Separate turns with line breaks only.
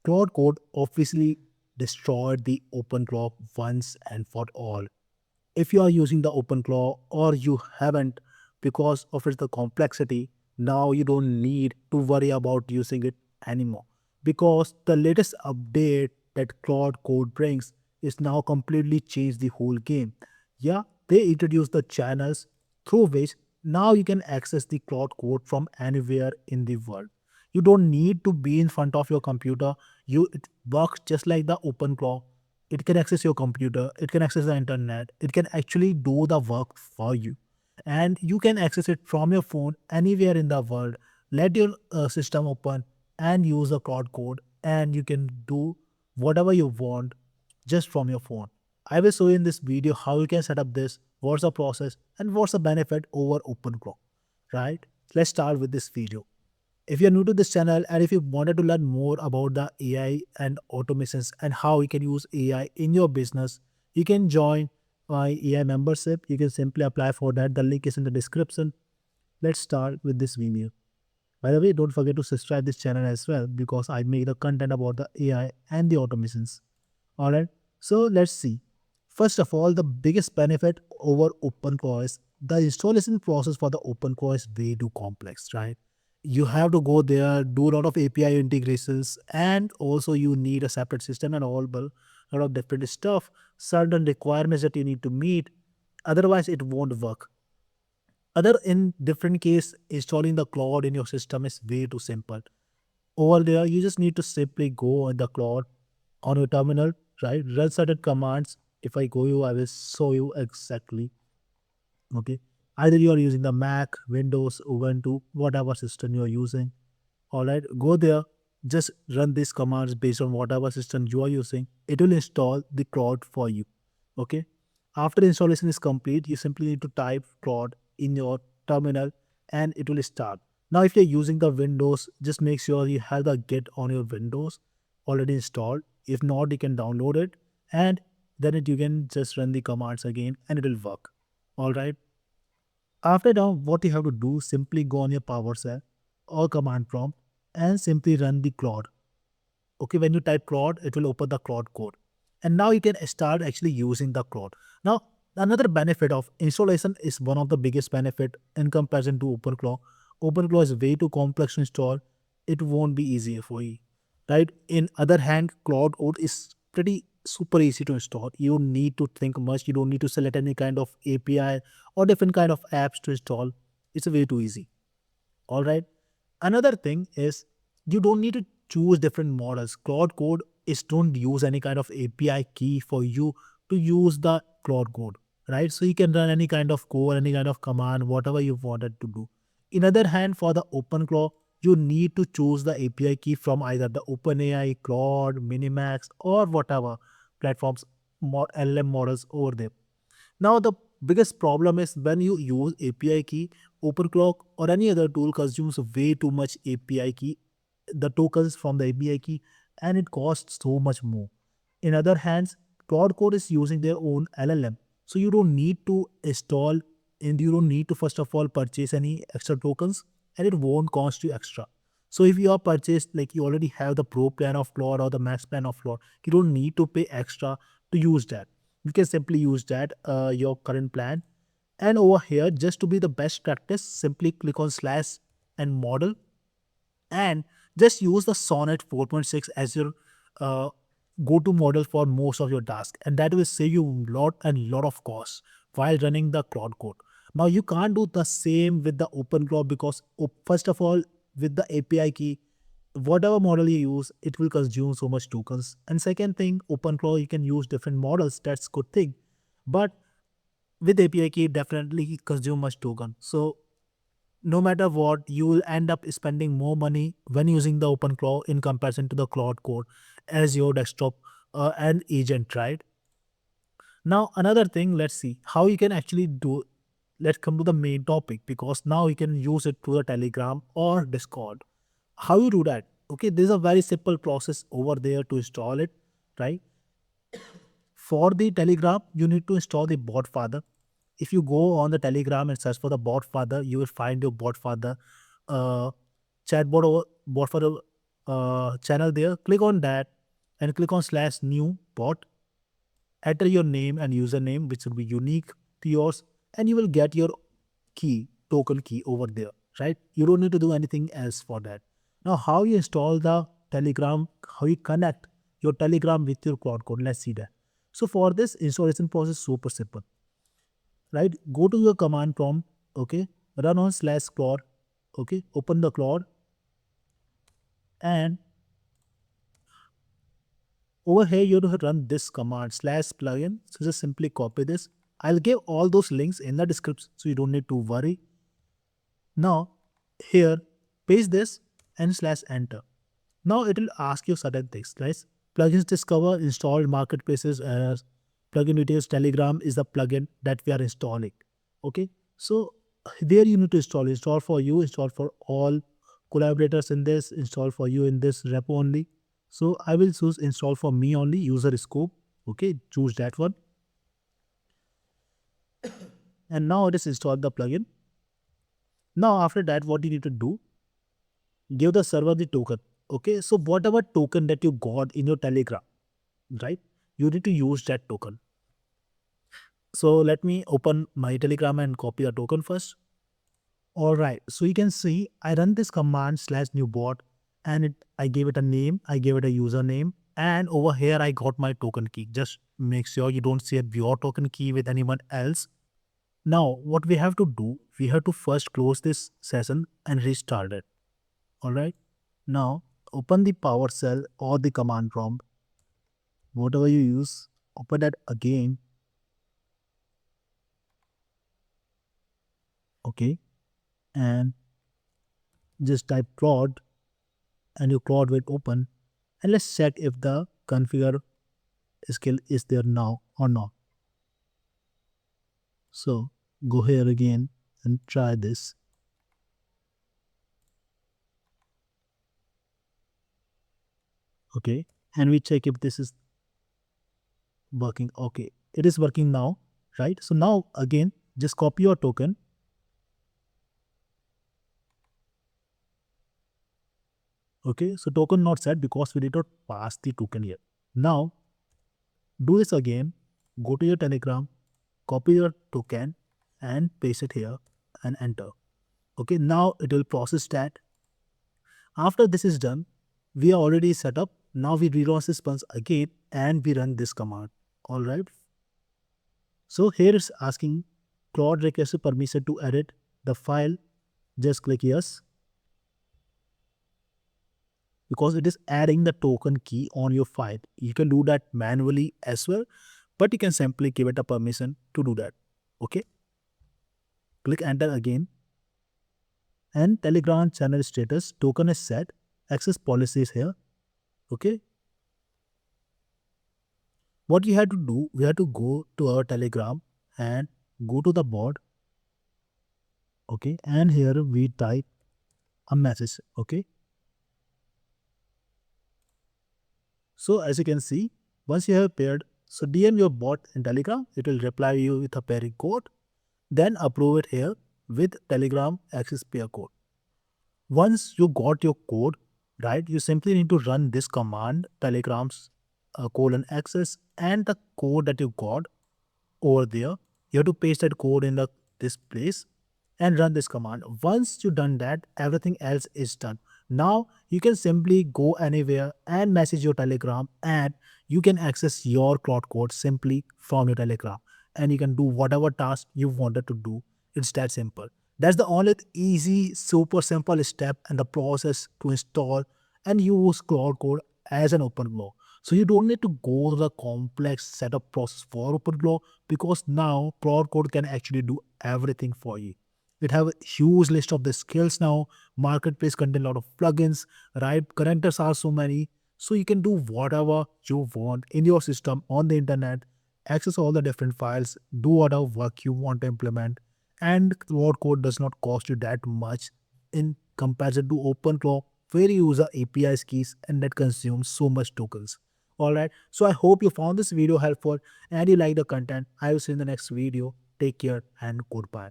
Claude Code obviously destroyed the OpenClaw once and for all. If you are using the OpenClaw or you haven't because of its the complexity, now you don't need to worry about using it anymore because the latest update that Claude Code brings is now completely changed the whole game. Yeah, they introduced the channels through which now you can access the Claude Code from anywhere in the world. You don't need to be in front of your computer. It works just like the OpenClaw. It can access your computer, it can access the internet, it can actually do the work for you. And you can access it from your phone anywhere in the world. Let your system open and use the Claude Code, and you can do whatever you want just from your phone. I will show you in this video how you can set up this, what's the process, and what's the benefit over OpenClaw. Right? Let's start with this video. If you're new to this channel and if you wanted to learn more about the AI and automations and how you can use AI in your business, you can join my AI membership. You can simply apply for that. The link is in the description. Let's start with this video. By the way, don't forget to subscribe this channel as well because I make the content about the AI and the automations. Alright, so let's see. First of all, the biggest benefit over OpenClaw is the installation process for the OpenClaw is way too complex, right? You have to go there, do a lot of API integrations, and also you need a separate system and all, but a lot of different stuff, certain requirements that you need to meet. Otherwise, it won't work. Other in different case, installing the Claude in your system is way too simple. Over there, you just need to simply go on the Claude on your terminal, right? Run certain commands. If I go you, I will show you exactly. Okay. Either you are using the Mac, Windows, Ubuntu, whatever system you are using. All right. Go there. Just run these commands based on whatever system you are using. It will install the Claude for you. Okay. After the installation is complete, you simply need to type Claude in your terminal and it will start. Now, if you're using the Windows, just make sure you have the Git on your Windows already installed. If not, you can download it and then you can just run the commands again and it will work. All right. After that, what you have to do, simply go on your PowerShell or command prompt and simply run the Claude. Okay, when you type Claude, it will open the Claude code. And now you can start actually using the Claude. Now, another benefit of installation is one of the biggest benefit in comparison to OpenClaw. OpenClaw is way too complex to install. It won't be easier for you, right? In other hand, Claude Code is pretty super easy to install. You don't need to think much. You don't need to select any kind of API or different kind of apps to install. It's way too easy. All right. Another thing is you don't need to choose different models. Claude Code is don't use any kind of API key for you to use the Claude Code, right? So you can run any kind of code, any kind of command, whatever you wanted to do. In other hand, for the OpenClaw, you need to choose the API key from either the OpenAI, Claude, Minimax, or whatever platforms, LLM models over there. Now, the biggest problem is when you use API key, OpenClock or any other tool consumes way too much API key, the tokens from the API key, and it costs so much more. In other hands, Claude Code is using their own LLM. So you don't need to install and you don't need to first of all purchase any extra tokens and it won't cost you extra. So if you are purchased, like you already have the pro plan of Claude or the max plan of Claude, you don't need to pay extra to use that. You can simply use that your current plan. And over here, just to be the best practice, simply click on slash and model and just use the Sonnet 4.6 as your uh, go-to model for most of your tasks, and that will save you lot of costs while running the Claude code. Now you can't do the same with the OpenClaw because first of all, with the API key, whatever model you use, it will consume so much tokens. And second thing, OpenClaw you can use different models. That's good thing, but with API key, definitely consume much token. So no matter what, you will end up spending more money when using the OpenClaw in comparison to the Claude Code as your desktop and agent, right? Now, another thing, let's see how you can actually do. Let's come to the main topic because now you can use it through the Telegram or Discord. How you do that? Okay, there's a very simple process over there to install it, right? For the Telegram, you need to install the bot father. If you go on the Telegram and search for the bot father, you will find your bot father uh, chatbot or bot father channel there. Click on that and click on slash new bot. Enter your name and username, which will be unique to yours, and you will get your key, token key over there, right? You don't need to do anything else for that. Now, how you install the Telegram, how you connect your Telegram with your Cloud Code, let's see that. So for this installation process, super simple, right? Go to your command prompt, okay? Run on slash Claude, okay? Open the Claude and over here you have to run this command slash plugin. So just simply copy this. I'll give all those links in the description so you don't need to worry. Now here paste this and slash enter. Now it will ask you certain things, right? Plugins discover installed marketplaces as plugin details. Telegram is the plugin that we are installing. Okay, so there you need to install for you, install for all collaborators in this, install for you in this repo only. So I will choose install for me only, user scope. Okay, choose that one. And now it is installed the plugin. Now after that, what you need to do, give the server the token. Okay, so whatever token that you got in your Telegram, right? You need to use that token. So let me open my Telegram and copy a token first. All right, so you can see I run this command slash new bot and I gave it a name, I gave it a username, and over here I got my token key. Just make sure you don't share your token key with anyone else. Now, what we have to do, we have to first close this session and restart it. All right. Now, open the PowerShell or the command prompt, whatever you use, open that again. Okay. And just type Claude and your Claude will open. And let's check if the configure skill is there now or not. So go here again and try this. Okay. And we check if this is working. Okay. It is working now, right? So now again, just copy your token. Okay. So token not set because we did not pass the token here. Now do this again. Go to your Telegram, copy your token and paste it here and enter. Okay. Now it will process that. After this is done, we are already set up. Now we relaunch this once again and we run this command. All right. So here it's asking Claude requests permission to edit the file. Just click yes, because it is adding the token key on your file. You can do that manually as well, but you can simply give it a permission to do that. Okay. Click enter again. And Telegram channel status token is set. Access policies here. Okay. What you have to do, we have to go to our Telegram and go to the bot. Okay. And here we type a message. Okay. So as you can see, once you have paired, so DM your bot in Telegram, it will reply you with a pairing code. Then approve it here with Telegram access pair code. Once you got your code, right, you simply need to run this command, Telegram's colon access, and the code that you got over there. You have to paste that code in this place and run this command. Once you done that, everything else is done. Now you can simply go anywhere and message your Telegram and you can access your Cloud Code simply from your Telegram and you can do whatever task you wanted to do. It's that simple. That's the only easy, super simple step and the process to install and use Cloud Code as an OpenClaw. So you don't need to go to the complex setup process for OpenClaw because now Cloud Code can actually do everything for you. It have a huge list of the skills now. Marketplace contain a lot of plugins, right? Connectors are so many. So you can do whatever you want in your system on the internet, access all the different files, do whatever work you want to implement. And Cloud Code does not cost you that much in comparison to OpenClaw, where you use APIs keys and that consumes so much tokens. Alright, so I hope you found this video helpful and you like the content. I will see you in the next video. Take care and goodbye.